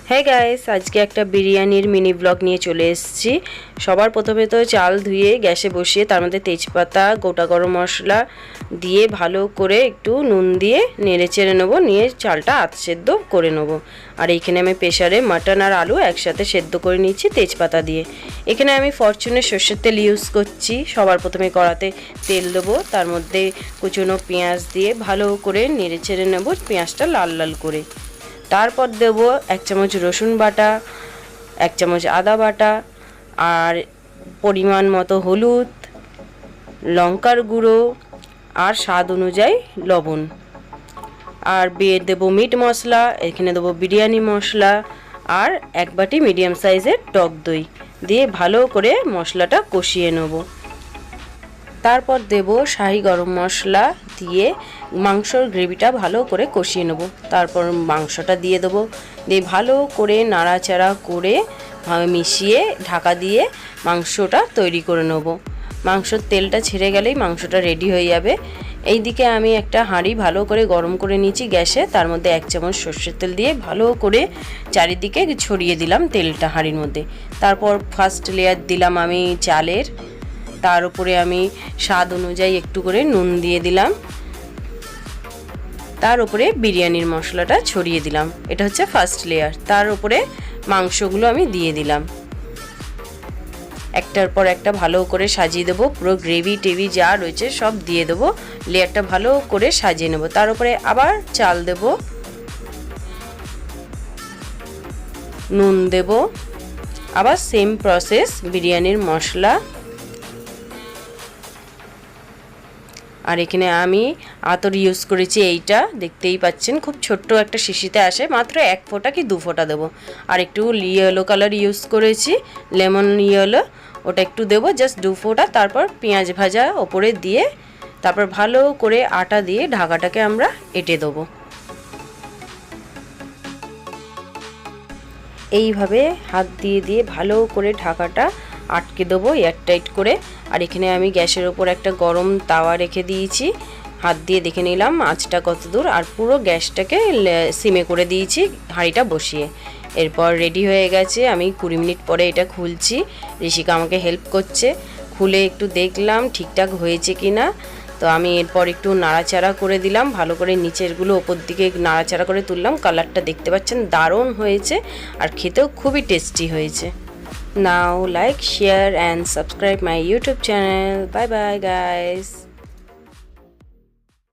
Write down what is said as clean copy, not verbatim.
হ্যাঁ গাইস, আজকে একটা বিরিয়ানির মিনি ব্লগ নিয়ে চলে এসেছি। সবার প্রথমে তো চাল ধুয়ে গ্যাসে বসিয়ে তার মধ্যে তেজপাতা, গোটা গরম মশলা দিয়ে ভালো করে একটু নুন দিয়ে নেড়ে চেড়ে নেবো, নিয়ে চালটা সেদ্ধ করে নেবো। আর এইখানে আমি প্রেসারে মাটন আর আলু একসাথে সেদ্ধ করে নিচ্ছি তেজপাতা দিয়ে। এখানে আমি ফরচুনের সর্ষের তেল ইউজ করছি। সবার প্রথমে কড়াতে তেল দেবো, তার মধ্যে কুচনো পেঁয়াজ দিয়ে ভালো করে নেড়ে চেড়ে নেবো পেঁয়াজটা লাল লাল করে। তারপর দেব 1 চামচ রসুন বাটা, 1 চামচ আদা বাটা, আর পরিমাণ মতো হলুদ, লঙ্কার গুঁড়ো আর স্বাদ অনুযায়ী লবণ। আর দেব মিট মশলা, এখানে দেবো বিরিয়ানি মশলা আর 1 বাটি মিডিয়াম সাইজের টক দই দিয়ে ভালো করে মশলাটা কষিয়ে নেব। তারপর দেব শাহি গরম মশলা দিয়ে মাংসর গ্রেভিটা ভালো করে কষিয়ে নেব। তারপর মাংসটা দিয়ে দেবো, দিয়ে ভালো করে নাড়াচাড়া করে মিশিয়ে ঢাকা দিয়ে মাংসটা তৈরি করে নেব। মাংসর তেলটা ছেড়ে গেলেই মাংসটা রেডি হয়ে যাবে। এইদিকে আমি একটা হাঁড়ি ভালো করে গরম করে নিয়েছি গ্যাসে, তার মধ্যে 1 চামচ সর্ষের তেল দিয়ে ভালো করে চারিদিকে ছড়িয়ে দিলাম তেলটা হাঁড়ির মধ্যে। তারপর ফার্স্ট লেয়ার দিলাম আমি চালের, তার উপরে আমি স্বাদ অনুযায়ী একটু করে নুন দিয়ে দিলাম, তার উপরে বিরিয়ানির মশলাটা ছড়িয়ে দিলাম। এটা হচ্ছে ফার্স্ট লেয়ার। তার উপরে মাংসগুলো আমি দিয়ে দিলাম, একটার পর একটা ভালো করে সাজিয়ে দেবো। পুরো গ্রেভি টেভি যা রয়েছে সব দিয়ে দেবো, লেয়ারটা ভালো করে সাজিয়ে নেব। তার উপরে আবার চাল দেব, নুন দেব, আবার সেম প্রসেস বিরিয়ানির মশলা। আর এখানে আমি আতর ইউজ করেছি, এইটা দেখতেই পাচ্ছেন খুব ছোট্ট একটা শিশিতে আসে, মাত্র 1 ফোঁটা কি 2 ফোঁটা দেবো। আর একটু ইয়েলো কালার ইউজ করেছি, লেমন ইয়েলো, ওটা একটু দেবো জাস্ট 2 ফোঁটা। তারপর পেঁয়াজ ভাজা ওপরে দিয়ে তারপর ভালো করে আটা দিয়ে ঢাকাটাকে আমরা এঁটে দেবো। এইভাবে হাত দিয়ে দিয়ে ভালো করে ঢাকাটা আটকে দেবো এয়ারটাইট করে। আর এখানে আমি গ্যাসের ওপর একটা গরম তাওয়া রেখে দিয়েছি, হাত দিয়ে দেখে নিলাম আঁচটা কত দূর, আর পুরো গ্যাসটাকে সিমে করে দিয়েছি হাঁড়িটা বসিয়ে। এরপর রেডি হয়ে গেছে। আমি 20 মিনিট পরে এটা খুলছি, ঋষিকা আমাকে হেল্প করছে। খুলে একটু দেখলাম ঠিকঠাক হয়েছে কি না। তো আমি এরপর একটু নাড়াচাড়া করে দিলাম, ভালো করে নিচেরগুলো ওপর দিকে নাড়াচাড়া করে তুললাম। কালারটা দেখতে পাচ্ছেন দারুণ হয়েছে, আর খেতেও খুবই টেস্টি হয়েছে। Now like, share and subscribe my YouTube channel. Bye bye guys.